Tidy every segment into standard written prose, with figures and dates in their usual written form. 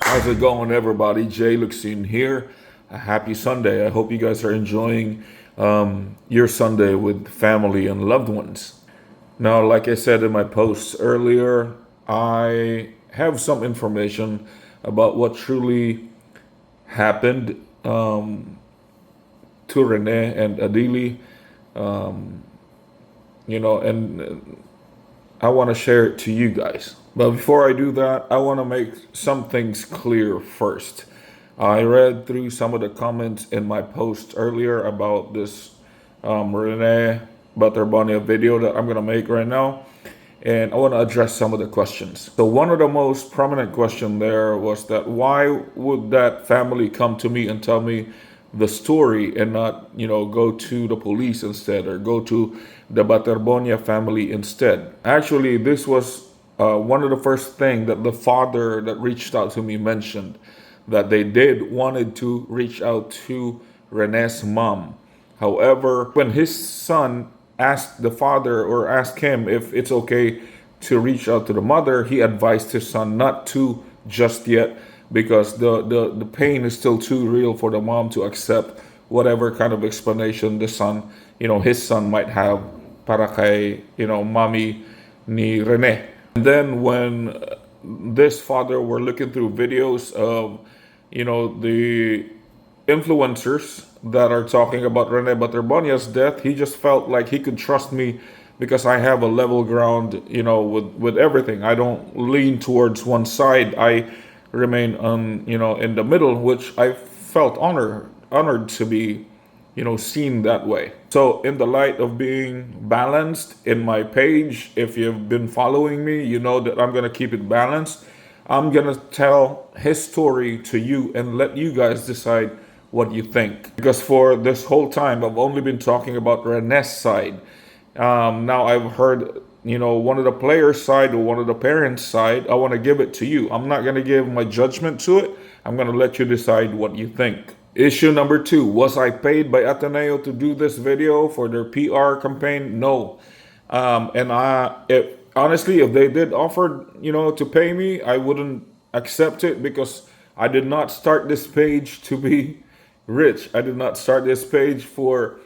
How's it going, everybody? Jay Luxine here. A happy Sunday. I hope you guys are enjoying your Sunday with family and loved ones. Now, like I said in my posts earlier, I have some information about what truly happened to Rene and Adili, and I want to share it to you guys. But before I do that, I want to make some things clear first. I read through some of the comments in my post earlier about this Rene Baterbonia video that I'm going to make right now. And I want to address some of the questions. So one of the most prominent question there was that why would that family come to me and tell me the story and not, go to the police instead or go to the Baterbonia family instead? Actually, this was one of the first thing that the father that reached out to me mentioned, that they did wanted to reach out to Rene's mom. However, when his son asked the father or asked him if it's okay to reach out to the mother, he advised his son not to just yet because the pain is still too real for the mom to accept whatever kind of explanation the son, his son might have para kay, mommy ni Rene. And then when this father were looking through videos of, the influencers that are talking about Rene Baterbonia's death, he just felt like he could trust me because I have a level ground, with everything. I don't lean towards one side. I remain on, in the middle, which I felt honored to be, seen that way. So in the light of being balanced in my page, if you've been following me, you know that I'm gonna keep it balanced. I'm gonna tell his story to you and let you guys decide what you think. Because for this whole time, I've only been talking about Rene's side. Now I've heard, one of the players' side or one of the parents' side. I want to give it to you. I'm not going to give my judgment to it. I'm going to let you decide what you think. Issue number 2. Was I paid by Ateneo to do this video for their PR campaign? No. Honestly, if they did offer, to pay me, I wouldn't accept it because I did not start this page to be rich. I did not start this page for,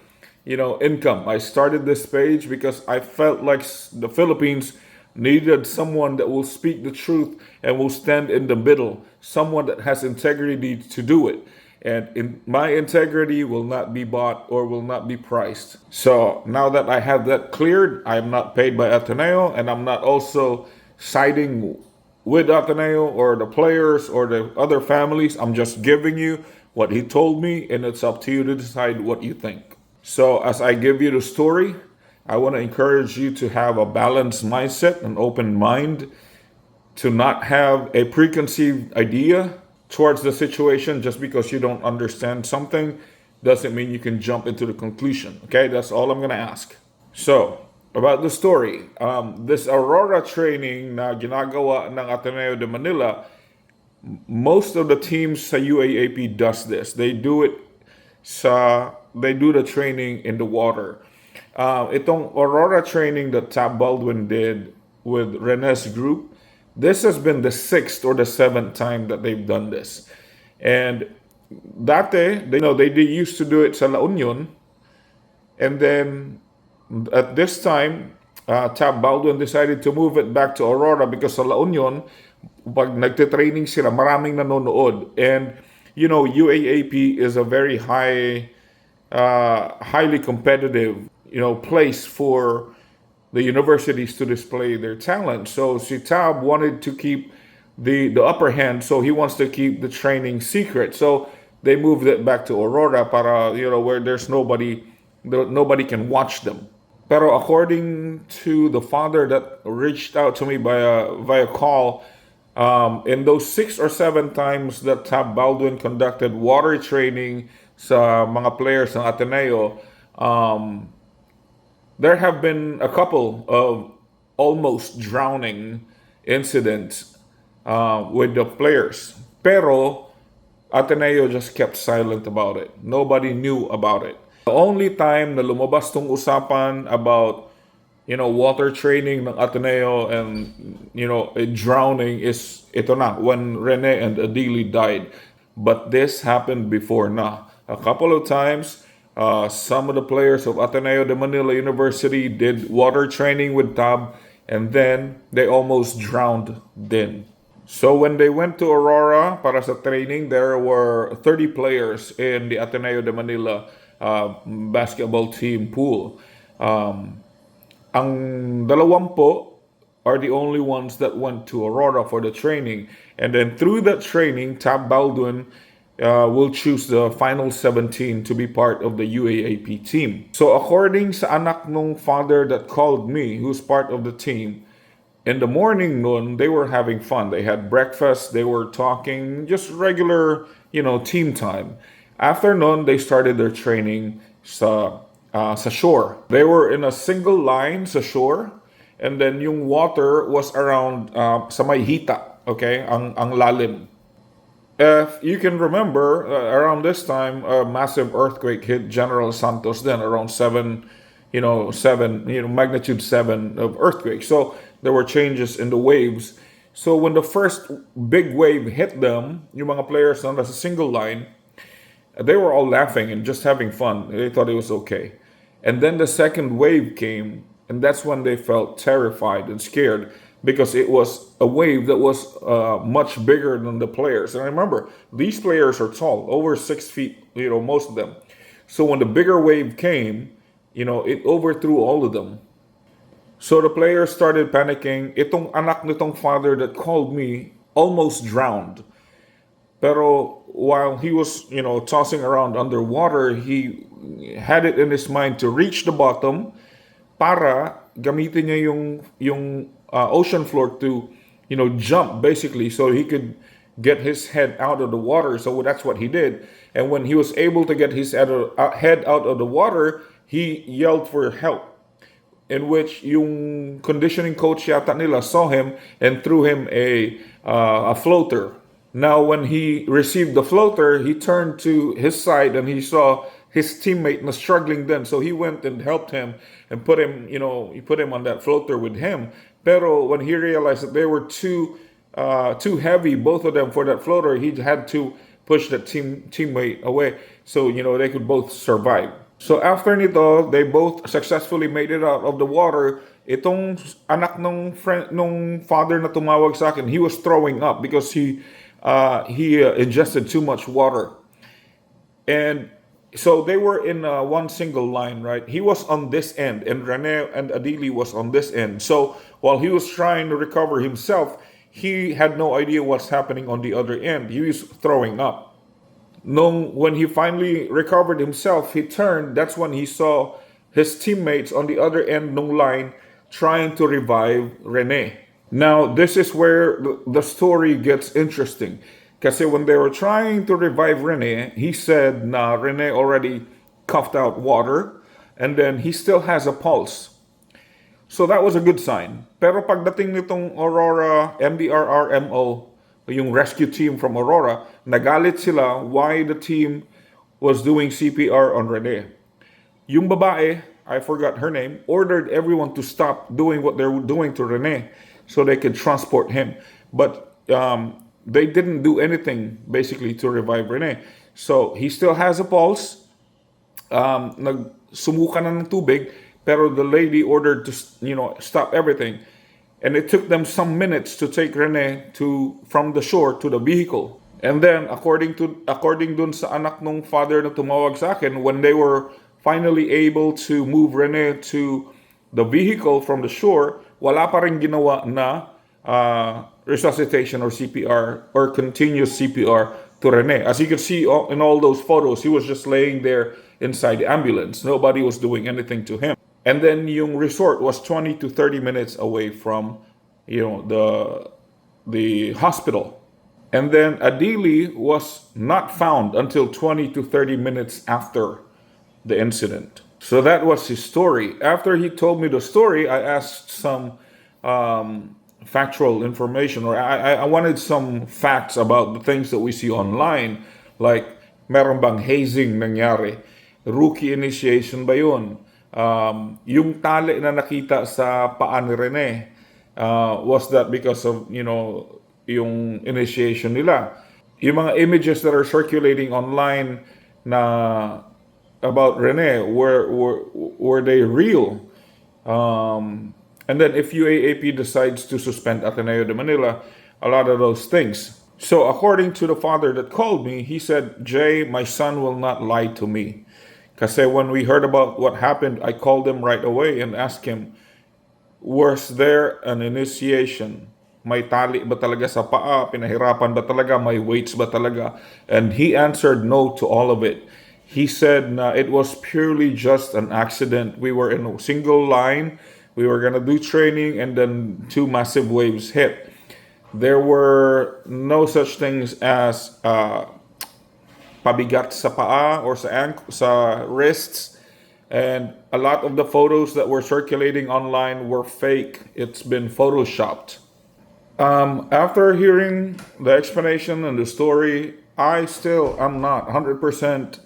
income. I started this page because I felt like the Philippines needed someone that will speak the truth and will stand in the middle, someone that has integrity to do it. And my integrity will not be bought or will not be priced. So now that I have that cleared, I am not paid by Ateneo, and I'm not also siding with Ateneo or the players or the other families. I'm just giving you what he told me, and it's up to you to decide what you think. So as I give you the story, I want to encourage you to have a balanced mindset, an open mind, to not have a preconceived idea towards the situation. Just because you don't understand something doesn't mean you can jump into the conclusion. Okay, that's all I'm going to ask. So, about the story, this Aurora training na ginagawa ng Ateneo de Manila, most of the teams sa UAAP does this. They do the training in the water. Itong Aurora training that Tab Baldwin did with Rene's group, this has been the 6th or the 7th time that they've done this. And dati, they used to do it sa La Union. And then at this time, Tab Baldwin decided to move it back to Aurora because sa La Union, pag nagte-training sila, maraming nanonood. And, UAAP is a very highly competitive, place for the universities to display their talent. So si Tab wanted to keep the upper hand, so he wants to keep the training secret. So they moved it back to Aurora para, where there's nobody can watch them. Pero according to the father that reached out to me via call, in those 6 or 7 times that Tab Baldwin conducted water training sa mga players ng Ateneo, there have been a couple of almost drowning incidents with the players. Pero Ateneo just kept silent about it. Nobody knew about it. The only time na lumabas tong usapan about water training ng Ateneo, and drowning is ito na when Rene and Adili died. But this happened before na. A couple of times, some of the players of Ateneo de Manila University did water training with Tab, and then they almost drowned then. So when they went to Aurora para sa training, there were 30 players in the Ateneo de Manila basketball team pool. Ang 20 are the only ones that went to Aurora for the training. And then through that training, Tab Baldwin will choose the final 17 to be part of the UAAP team. So according sa anak nung father that called me, who's part of the team, in the morning noon, they were having fun. They had breakfast, they were talking, just regular, team time. After noon, they started their training sa shore. They were in a single line sa shore, and then yung water was around sa may hita, okay, ang lalim. If you can remember, around this time, a massive earthquake hit General Santos then, around 7, 7, magnitude 7 of earthquake. So there were changes in the waves. So when the first big wave hit them, yung mga players on a single line, they were all laughing and just having fun. They thought it was okay. And then the second wave came, and that's when they felt terrified and scared, because it was a wave that was much bigger than the players. And remember, these players are tall, over 6 feet, most of them. So when the bigger wave came, it overthrew all of them. So the players started panicking. Itong anak nitong father that called me almost drowned. Pero while he was, tossing around underwater, he had it in his mind to reach the bottom para gamitin niya yung ocean floor to, jump basically, so he could get his head out of the water. So that's what he did. And when he was able to get his head out of the water, he yelled for help. In which yung conditioning coach yata nila saw him and threw him a floater. Now, when he received the floater, he turned to his side and he saw his teammate was struggling then. So he went and helped him and put him, he put him on that floater with him. Pero when he realized that they were too heavy, both of them, for that floater, he had to push that teammate away so, they could both survive. So after nito, they both successfully made it out of the water. Itong anak nung father na tumawag sa akin, he was throwing up because he ingested too much water. And so they were in one single line, right? He was on this end, and Rene and Adili was on this end. So while he was trying to recover himself, he had no idea what's happening on the other end. He was throwing up. When he finally recovered himself, he turned. That's when he saw his teammates on the other end ng line trying to revive Rene. Now, this is where the story gets interesting. Kasi when they were trying to revive Rene, he said na Rene already coughed out water, and then he still has a pulse. So that was a good sign. Pero pagdating nitong Aurora MDRRMO, yung rescue team from Aurora, nagalit sila why the team was doing CPR on Rene. Yung babae, I forgot her name, ordered everyone to stop doing what they were doing to Rene so they could transport him. But they didn't do anything basically to revive Rene. So he still has a pulse. Nagsumuka na ng tubig, pero the lady ordered to stop everything. And it took them some minutes to take Rene from the shore to the vehicle. And then, according dun sa anak nung father na tumawag sa akin, when they were finally able to move Rene to the vehicle from the shore, wala pa rin ginawa na resuscitation or CPR or continuous CPR to Rene. As you can see in all those photos, he was just laying there inside the ambulance. Nobody was doing anything to him. And then yung resort was 20 to 30 minutes away from, the hospital. And then Adili was not found until 20 to 30 minutes after the incident. So that was his story. After he told me the story, I asked some factual information, or I wanted some facts about the things that we see online, like meron bang hazing nangyari? Rookie initiation ba yun? Yung tali na nakita sa paa ni Rene, was that because of, yung initiation nila. Yung mga images that are circulating online na about Rene, were they real? And then if UAAP decides to suspend Ateneo de Manila, a lot of those things. So according to the father that called me, he said, Jay, my son will not lie to me. Kasi when we heard about what happened, I called him right away and asked him, was there an initiation? May tali ba talaga sa paa? Pinahirapan ba talaga? May weights ba talaga? And he answered no to all of it. He said na it was purely just an accident. We were in a single line. We were going to do training and then two massive waves hit. There were no such things as pabigat sa paa or sa wrists. And a lot of the photos that were circulating online were fake. It's been photoshopped. After hearing the explanation and the story, I still am not 100%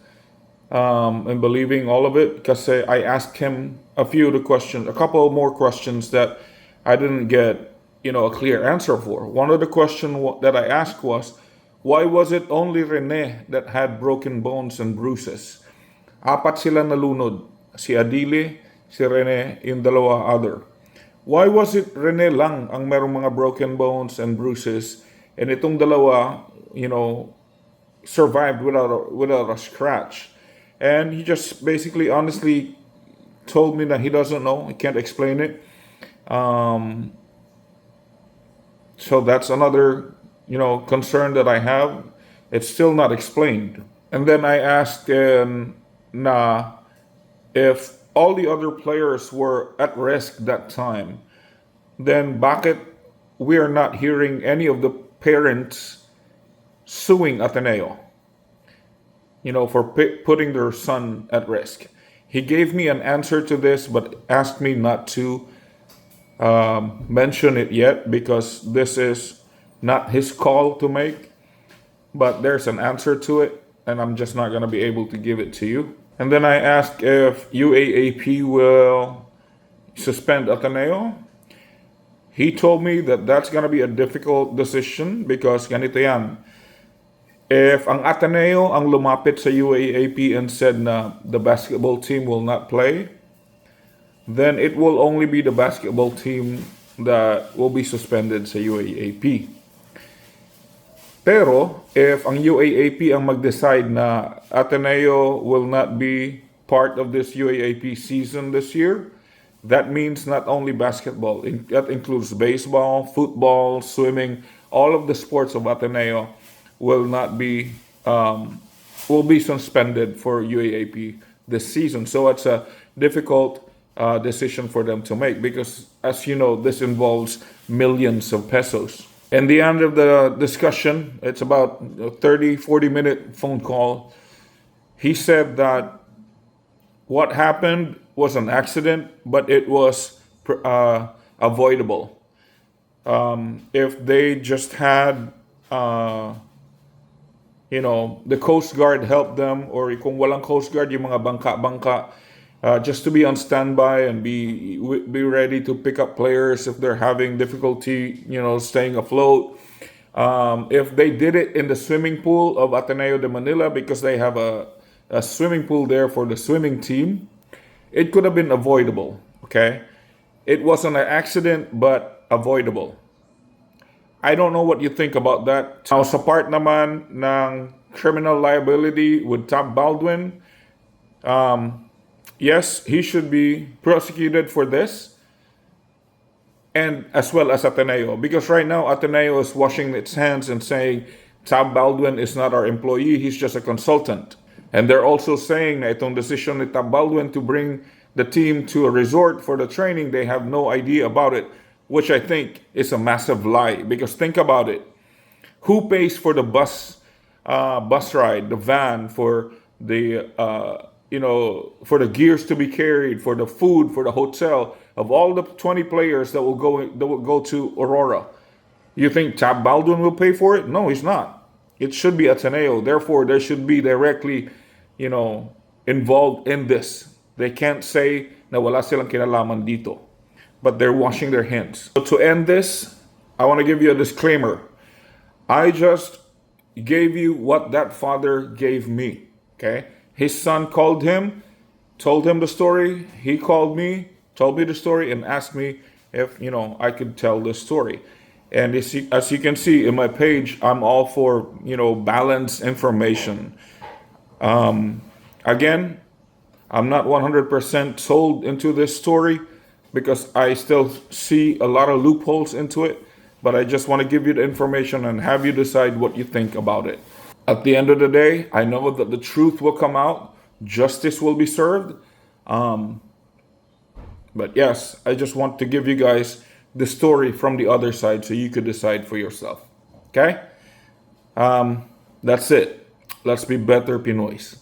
in believing all of it because I asked him a couple more questions that I didn't get, a clear answer for. One of the questions that I asked was, why was it only Rene that had broken bones and bruises? Apat sila nalunod. Si Adile, si Rene, yung dalawa other. Why was it Rene lang ang merong mga broken bones and bruises and itong dalawa, survived without a scratch? And he just basically honestly told me that he doesn't know, he can't explain it. So that's another, concern that I have. It's still not explained. And then I asked na if all the other players were at risk that time, then bakit we are not hearing any of the parents suing Ateneo, for putting their son at risk? He gave me an answer to this, but asked me not to mention it yet because this is not his call to make. But there's an answer to it, and I'm just not going to be able to give it to you. And then I asked if UAAP will suspend Ateneo. He told me that that's going to be a difficult decision because ganito yan. If ang Ateneo ang lumapit sa UAAP and said na the basketball team will not play, then it will only be the basketball team that will be suspended sa UAAP. Pero if ang UAAP ang mag-decide na Ateneo will not be part of this UAAP season this year, that means not only basketball, that includes baseball, football, swimming, all of the sports of Ateneo will be suspended for UAAP this season. So it's a difficult decision for them to make because, as you know, this involves millions of pesos. In the end of the discussion, it's about a 40-minute phone call. He said that what happened was an accident, but it was avoidable. If they just had, the Coast Guard help them, or kung walang Coast Guard, yung mga bangka-bangka, just to be on standby and be ready to pick up players if they're having difficulty, staying afloat. If they did it in the swimming pool of Ateneo de Manila because they have a swimming pool there for the swimming team, it could have been avoidable, okay? It wasn't an accident, but avoidable. I don't know what you think about that. Now, sa part naman ng criminal liability with Tab Baldwin, yes, he should be prosecuted for this, and as well as Ateneo, because right now Ateneo is washing its hands and saying Tab Baldwin is not our employee, he's just a consultant. And they're also saying na itong decision ni Tab Baldwin to bring the team to a resort for the training, they have no idea about it, which I think is a massive lie. Because think about it, who pays for the bus ride, the van, for the for the gears to be carried, for the food, for the hotel of all the 20 players that will go to Aurora? You think Tab Baldwin will pay for it? No, he's not. It should be Ateneo. Therefore, they should be directly, involved in this. They can't say na wala silang kinalaman dito, but they're washing their hands. So to end this, I want to give you a disclaimer. I just gave you what that father gave me. Okay? His son called him, told him the story. He called me, told me the story, and asked me if I could tell the story. And as you can see in my page, I'm all for balanced information. Again, I'm not 100% sold into this story because I still see a lot of loopholes into it, but I just want to give you the information and have you decide what you think about it. At the end of the day, I know that the truth will come out, justice will be served. But yes, I just want to give you guys the story from the other side so you could decide for yourself. Okay? That's it. Let's be better Pinoys.